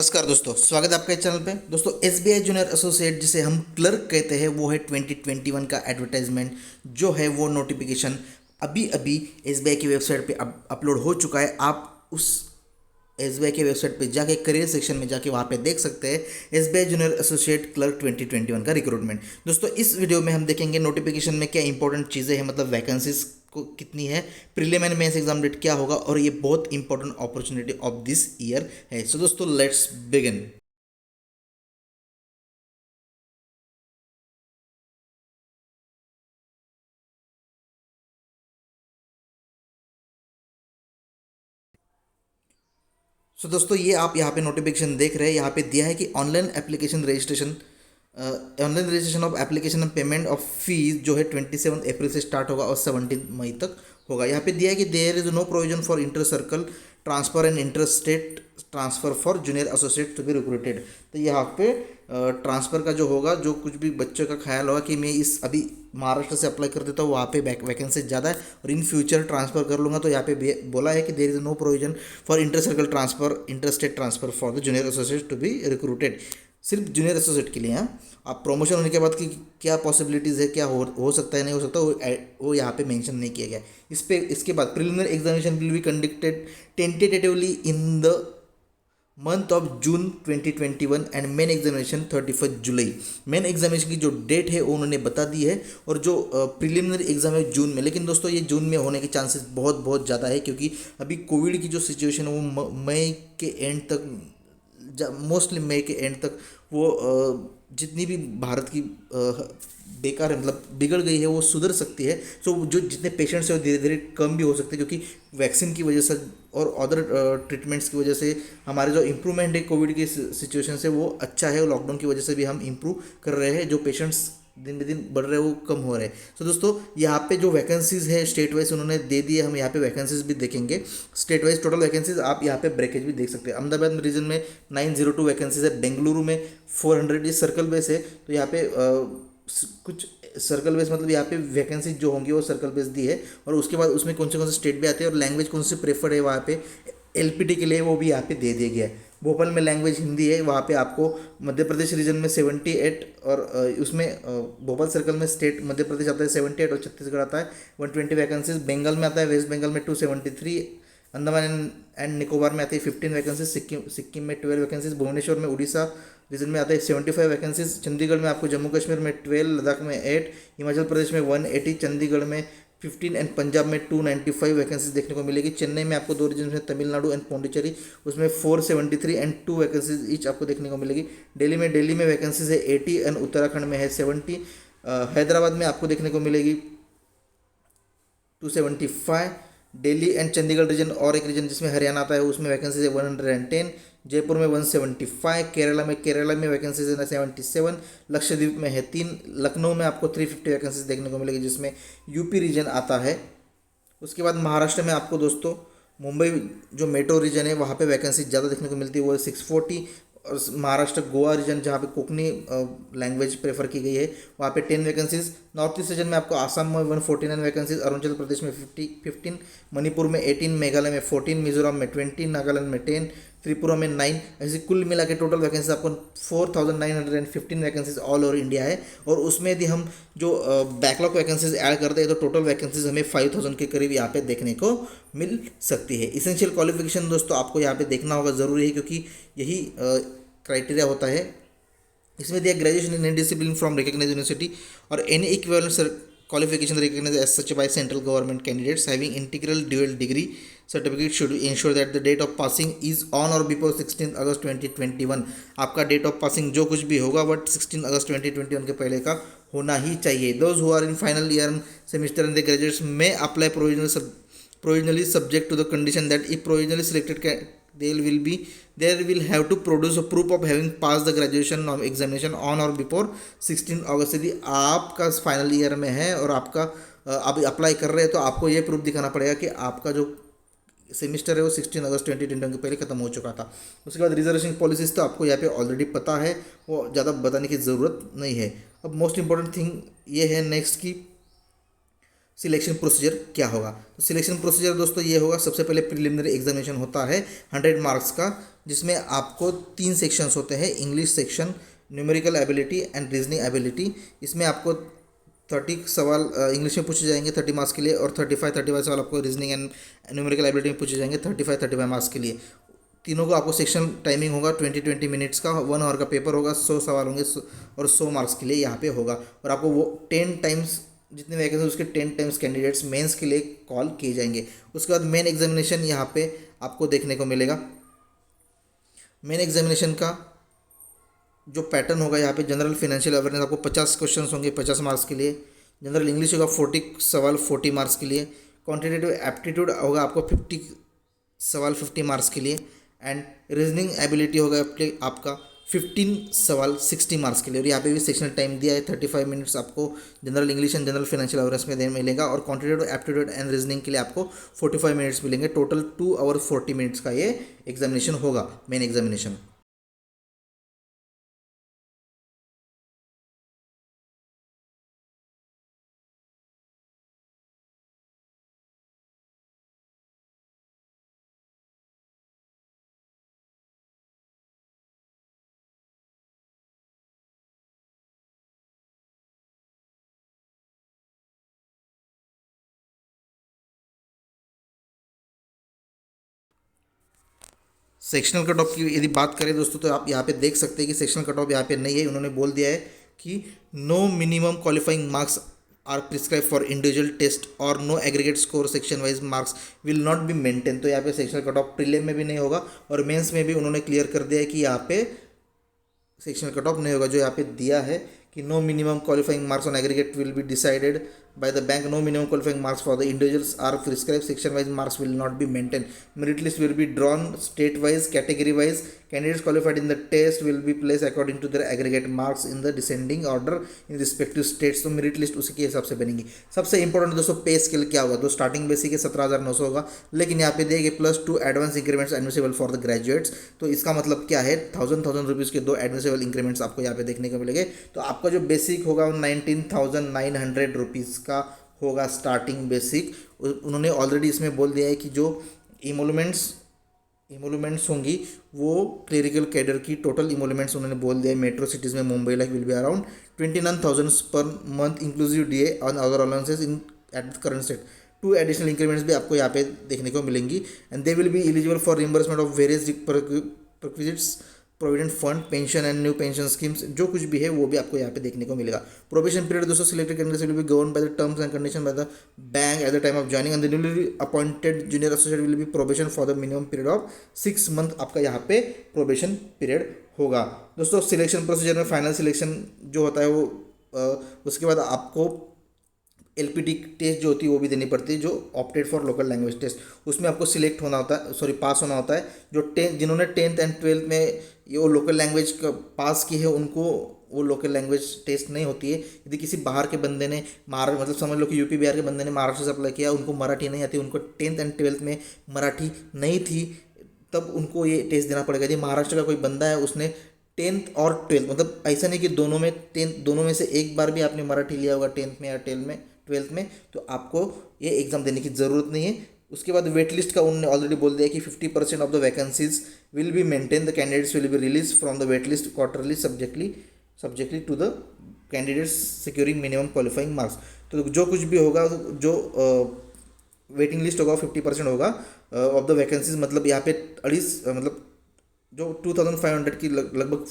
नमस्कार दोस्तों, स्वागत है आपका इस चैनल पे। दोस्तों, एसबीआई जूनियर एसोसिएट जिसे हम क्लर्क कहते हैं वो है 2021 का एडवर्टाइजमेंट जो है वो नोटिफिकेशन अभी अभी एसबीआई की वेबसाइट पे अपलोड हो चुका है। आप उस एसबीआई के वेबसाइट पे जाके करियर सेक्शन में जाके वहाँ पे देख सकते हैं एसबीआई जूनियर एसोसिएट क्लर्क 2021 का रिक्रूटमेंट। दोस्तों, इस वीडियो में हम देखेंगे नोटिफिकेशन में क्या इंपॉर्टेंट चीज़ें हैं, मतलब वैकेंसीज को कितनी है, prelim and mains exam date क्या होगा, और ये बहुत important opportunity of this year है। सो दोस्तों, लेट्स बिगिन। दोस्तों, ये आप यहाँ पे नोटिफिकेशन देख रहे हैं, यहाँ पे दिया है कि online registration of application and payment of fees जो है 27 अप्रैल से स्टार्ट होगा और 17 मई तक होगा। यहाँ पे दिया है कि there is no provision for inter circle transfer and inter state transfer for junior associate to be recruited. तो यहाँ पे ट्रांसफ़र का जो होगा, जो कुछ भी बच्चों का ख्याल होगा कि मैं इस अभी महाराष्ट्र से अप्लाई कर देता हूँ, वहाँ पे वैकेंसी ज़्यादा है और इन फ्यूचर ट्रांसफ़र कर लूँगा, तो यहाँ पे बोला है कि there is no provision for inter circle transfer inter state transfer for the junior associate to be recruited. सिर्फ जूनियर एसोसिएट के लिए। हाँ, आप प्रमोशन होने के बाद की क्या पॉसिबिलिटीज़ है, क्या हो सकता है, नहीं हो सकता, वो यहाँ पे मेंशन नहीं किया गया। इसके बाद preliminary examination will be conducted tentatively in the month of June 2021 and main examination 31 July. Main examination की जो डेट है वो उन्होंने बता दी है, और जो प्रिलिमिनरी एग्जाम है जून में। लेकिन दोस्तों, ये जून में होने के चांसेस बहुत बहुत ज़्यादा है, क्योंकि अभी कोविड की जो सिचुएशन है वो मई के एंड तक, मोस्टली मई के एंड तक वो जितनी भी भारत की बेकार है, मतलब बिगड़ गई है, वो सुधर सकती है। सो जो जितने पेशेंट्स हैं वो धीरे धीरे कम भी हो सकते हैं, क्योंकि वैक्सीन की वजह से और अदर ट्रीटमेंट्स की वजह से हमारे जो इम्प्रूवमेंट है कोविड की सिचुएशन से वो अच्छा है, और लॉकडाउन की वजह से भी हम इम्प्रूव कर रहे हैं। जो पेशेंट्स दिन ब दिन बढ़ रहे हैं वो कम हो रहे हैं। सो दोस्तों, यहाँ पे जो वैकेंसीज है स्टेट वाइज उन्होंने दे दी है। हम यहाँ पे वैकेंसीज भी देखेंगे, स्टेट वाइज टोटल वैकेंसीज आप यहाँ पे ब्रेकेज भी देख सकते हैं। अहमदाबाद रीजन में 902 वैकेंसीज है, बेंगलुरु में 400 सर्कल बेस है। तो यहाँ पे कुछ सर्कल बेस, मतलब यहाँ पे वैकेंसी जो होंगी वो सर्कल बेस दी है, और उसके बाद उसमें कौन से स्टेट भी आते हैं और लैंग्वेज कौन सी प्रेफर्ड है वहाँ पे एलपीटी के लिए, वो भी यहाँ पे दे दिया गया है। भोपाल में लैंग्वेज हिंदी है, वहाँ पे आपको मध्य प्रदेश रीजन में 78, और उसमें भोपाल सर्कल में स्टेट मध्य प्रदेश आता है 78, और छत्तीसगढ़ आता है 120 वैकेंसीज। बंगाल में आता है, वेस्ट बंगाल में 273, अंडमान एंड निकोबार में आती है 15 वैकेंसीज, सिक्किम में 12 वैकेंसीज, भुवनेश्वर में उड़ीसा रीजन में आता है 75 वैकेंसीज, चंडीगढ़ में आपको जम्मू कश्मीर में 12, लद्दाख में 8, हिमाचल प्रदेश में 180, चंडीगढ़ में 15 एंड पंजाब में 295 वैकेंसीज देखने को मिलेगी। चेन्नई में आपको 2 रीजन में तमिलनाडु एंड पौंडीचेरी, उसमें 473 एंड 2 वैकेंसीज ईच आपको देखने को मिलेगी। दिल्ली में वैकेंसीज है 80 एंड उत्तराखंड में है 70। हैदराबाद में आपको देखने को मिलेगी 275। दिल्ली एंड चंडीगढ़ रीजन और एक रीजन जिसमें हरियाणा आता है उसमें वैकेंसीज है 110। जयपुर में 175, केरला में वैकेंसीज है 77, लक्षद्वीप में है 3, लखनऊ में आपको 350 वैकेंसीज देखने को मिलेगी जिसमें यूपी रीजन आता है। उसके बाद महाराष्ट्र में आपको दोस्तों मुंबई जो मेट्रो रीजन है वहाँ पे वैकेंसी ज़्यादा देखने को मिलती है, वो है 640। और महाराष्ट्र गोवा रीजन जहाँ पे कोंकणी लैंग्वेज प्रेफर की गई है वहाँ पे 10 वैकेंसीज। नॉर्थ ईस्ट रीजन में आपको आसाम में 149 वैकेंसीज, अरुणाचल प्रदेश में 15, मणिपुर में 18, मेघालय में 14, मिजोरम में 20, नागालैंड में 10, त्रिपुरा में 9। ऐसे कुल मिला के टोटल वैकेंसीज आपको 4915 वैकेंसीज ऑल ओवर इंडिया है। और उसमें यदि हम जो बैकलॉग वैकेंसीज ऐड करते हैं तो टोटल वैकेंसीज हमें 5000 के करीब यहाँ पे देखने को मिल सकती है। इसेंशियल क्वालिफिकेशन दोस्तों आपको यहाँ पे देखना होगा, ज़रूरी है, क्योंकि यही क्राइटेरिया होता है। इसमें दिया graduation in any discipline from recognized university और any equivalent qualification recognized as such by central government candidates having integral dual degree certificate should ensure that the date of passing is on or before 16 अगस्त 2021। आपका date of passing जो कुछ भी होगा but 16 अगस्त 2021 के पहले का होना ही चाहिए। Those who are in final year semester and the graduates में apply provisionally subject to the condition that if provisionally selected they will have to produce a proof of having passed the graduation examination on or before 16 अगस्त। यदि आपका final year में है और आपका आप apply कर रहे हैं तो आपको ये प्रूफ दिखाना पड़ेगा कि आपका जो सेमिस्टर है वो 16 अगस्त 2021 के पहले खत्म हो चुका था। उसके बाद रिजर्वेशन पॉलिसीज तो आपको यहाँ पे ऑलरेडी पता है, वो ज़्यादा बताने की ज़रूरत नहीं है। अब मोस्ट इंपॉर्टेंट थिंग ये है नेक्स्ट की सिलेक्शन प्रोसीजर क्या होगा। तो सिलेक्शन प्रोसीजर दोस्तों ये होगा, सबसे पहले प्रिलिमिनरी एग्जामिनेशन होता है 100 मार्क्स का, जिसमें आपको 3 सेक्शंस होते हैं, English section, numerical ability and reasoning ability. इसमें आपको 30 सवाल इंग्लिश में पूछे जाएंगे 30 मार्क्स के लिए, और 35 सवाल आपको रीजनिंग एंड न्यूमेरिकल एबिलिटी में पूछे जाएंगे 35 मार्क्स के लिए। तीनों को आपको सेक्शन टाइमिंग होगा 20 मिनट्स का, 1 आवर का पेपर होगा, 100 सवाल होंगे और 100 मार्क्स के लिए यहाँ पे होगा। और आपको वो 10 टाइम्स जितने वैकेंसी उसके 10 टाइम्स कैंडिडेट्स मेंस के लिए कॉल किए जाएंगे। उसके बाद मेन एग्जामिनेशन यहाँ पे आपको देखने को मिलेगा। मेन एग्जामिनेशन का जो पैटर्न होगा यहाँ पे, जनरल फाइनेंशियल अवेयरनेस आपको 50 क्वेश्चंस होंगे 50 मार्क्स के लिए। जनरल इंग्लिश होगा 40 सवाल 40 मार्क्स के लिए। क्वांटिटेटिव एप्टीट्यूड होगा आपको 50 सवाल 50 मार्क्स के लिए। एंड रीजनिंग एबिलिटी होगा आपका 15 सवाल 60 मार्क्स के लिए। और यहाँ पे भी सेक्शनल टाइम दिया है 35 मिनट्स आपको general English and general financial awareness में देने मिलेगा। और क्वांटिटेटिव एप्टीट्यूड एंड रीजनिंग के लिए आपको 45 मिनट्स मिलेंगे। टोटल 2 आवर 40 मिनट्स का ये एग्जामिनेशन होगा, main examination. Sectional cut off की यदि बात करें दोस्तों, तो आप यहाँ पे देख सकते हैं कि सेक्शनल कट ऑफ यहाँ पे नहीं है। उन्होंने बोल दिया है कि no minimum qualifying marks are prescribe for individual test और no aggregate score section wise marks will not be maintain. तो यहाँ पे सेक्शनल कट ऑफ प्रीलिम में भी नहीं होगा और मेंस में भी उन्होंने क्लियर कर दिया है कि यहाँ पे सेक्शनल कट ऑफ नहीं होगा। जो यहाँ पे दिया है कि no minimum qualifying marks on aggregate will be decided by the bank, no minimum qualifying marks for the individuals are prescribed, section wise marks will not be maintained, merit list will be drawn state wise, category wise, candidates qualified in the test will be placed according to their aggregate marks in the descending order in respective states। तो merit list उसी के हिसाब से बनेगी। सबसे important दोस्तों पे scale क्या होगा, तो स्टार्टिंग बेसिक है 17,900 होगा, लेकिन यहाँ पे देखिए +2 advance increments admissible for the graduates. तो इसका मतलब क्या है, 1000 रुपीज़ के 2 एडमिसिबल इंक्रीमेंट्स आपको यहाँ पे देखने को मिलेंगे। तो आपका जो बेसिक होगा वो 19,900 रुपीज़ का होगा स्टार्टिंग बेसिक। उन्होंने ऑलरेडी इसमें बोल दिया है कि जो इमोलमेंट्स होंगी वो क्लरिकल कैडर की टोटल इमोलमेंट्स उन्होंने बोल दिया है मेट्रो सिटीज़ में Mumbai like will be around 29,000 per month inclusive DA on other allowances in at the current state. 2 additional increments भी आपको यहाँ पे देखने को मिलेंगी and they will be eligible for reimbursement of various provisions, provident fund, pension and new pension schemes, जो कुछ भी है वो भी आपको यहाँ पे देखने को मिलेगा। प्रोबेशन पीरियड दोस्तों selected candidates will be govern by the terms and condition by the bank at the time of joining and the newly appointed junior associate will be probation for the minimum period of 6 month. आपका यहाँ पे probation period होगा। दोस्तों selection procedure में final selection जो होता है वो उसके बाद आपको LPT टेस्ट जो होती है वो भी देनी पड़ती है, जो opted for local language test, उसमें आपको सिलेक्ट होना होता है, सॉरी पास होना होता है। जो जिन्होंने 10th एंड 12th में ये वो लोकल लैंग्वेज का पास की है उनको वो लोकल लैंग्वेज टेस्ट नहीं होती है। यदि किसी बाहर के बंदे ने मतलब समझ लो कि यूपी बिहार के बंदे ने महाराष्ट्र से अप्लाई किया, उनको मराठी नहीं आती, उनको 10th एंड 12th में मराठी नहीं थी, तब उनको ये टेस्ट देना पड़ेगा। यदि महाराष्ट्र का कोई बंदा है उसने 10th और 12th, मतलब ऐसा नहीं कि दोनों में से एक बार भी आपने मराठी लिया होगा 10th में या 12th में, तो आपको ये एग्ज़ाम देने की ज़रूरत नहीं है। उसके बाद वेट लिस्ट का उन्होंने ऑलरेडी बोल दिया कि 50% of the vacancies will be maintain, the candidates will be release from the wait list quarterly subject to the candidates securing minimum qualifying marks. तो जो कुछ भी होगा, जो वेटिंग लिस्ट होगा 50% होगा ऑफ द वैकेंसीज, मतलब यहाँ पे मतलब जो 2500 की लगभग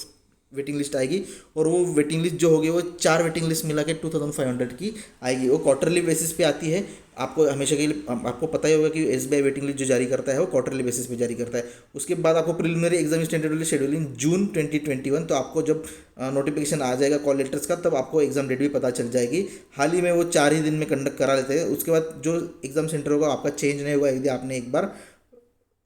वेटिंग लिस्ट आएगी, और वो वेटिंग लिस्ट जो होगी वो 4 वेटिंग लिस्ट मिला के 2500 की आएगी। वो क्वार्टरली बेसिस पे आती है। आपको हमेशा के लिए आपको पता ही होगा कि SBI वेटिंग लिस्ट जो जारी करता है वो क्वार्टरली बेसिस पे जारी करता है। उसके बाद आपको preliminary exam tentatively schedule in June 2021। तो आपको जब नोटिफिकेशन आ जाएगा कॉल लेटर्स का, तब आपको एग्जाम डेट भी पता चल जाएगी। हाल ही में वो 4 ही दिन में कंडक्ट करा लेते हैं। उसके बाद जो एग्जाम सेंटर होगा आपका चेंज नहीं होगा यदि आपने एक बार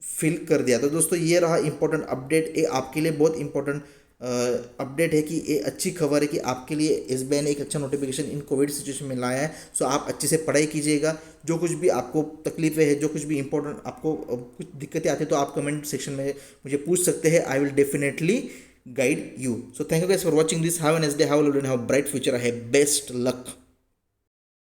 फिल कर दिया। तो दोस्तों ये रहा इंपॉर्टेंट अपडेट, ये आपके लिए बहुत इंपॉर्टेंट अपडेट है कि ये अच्छी खबर है कि आपके लिए SBI ने एक अच्छा नोटिफिकेशन इन कोविड सिचुएशन में लाया है। सो आप अच्छे से पढ़ाई कीजिएगा। जो कुछ भी आपको तकलीफें है, जो कुछ भी इंपॉर्टेंट आपको कुछ दिक्कतें आती है, तो आप कमेंट सेक्शन में मुझे पूछ सकते हैं। I will definitely guide you. So thank you guys for watching this. Have a nice day, have a lovely day, have a bright future, have best luck.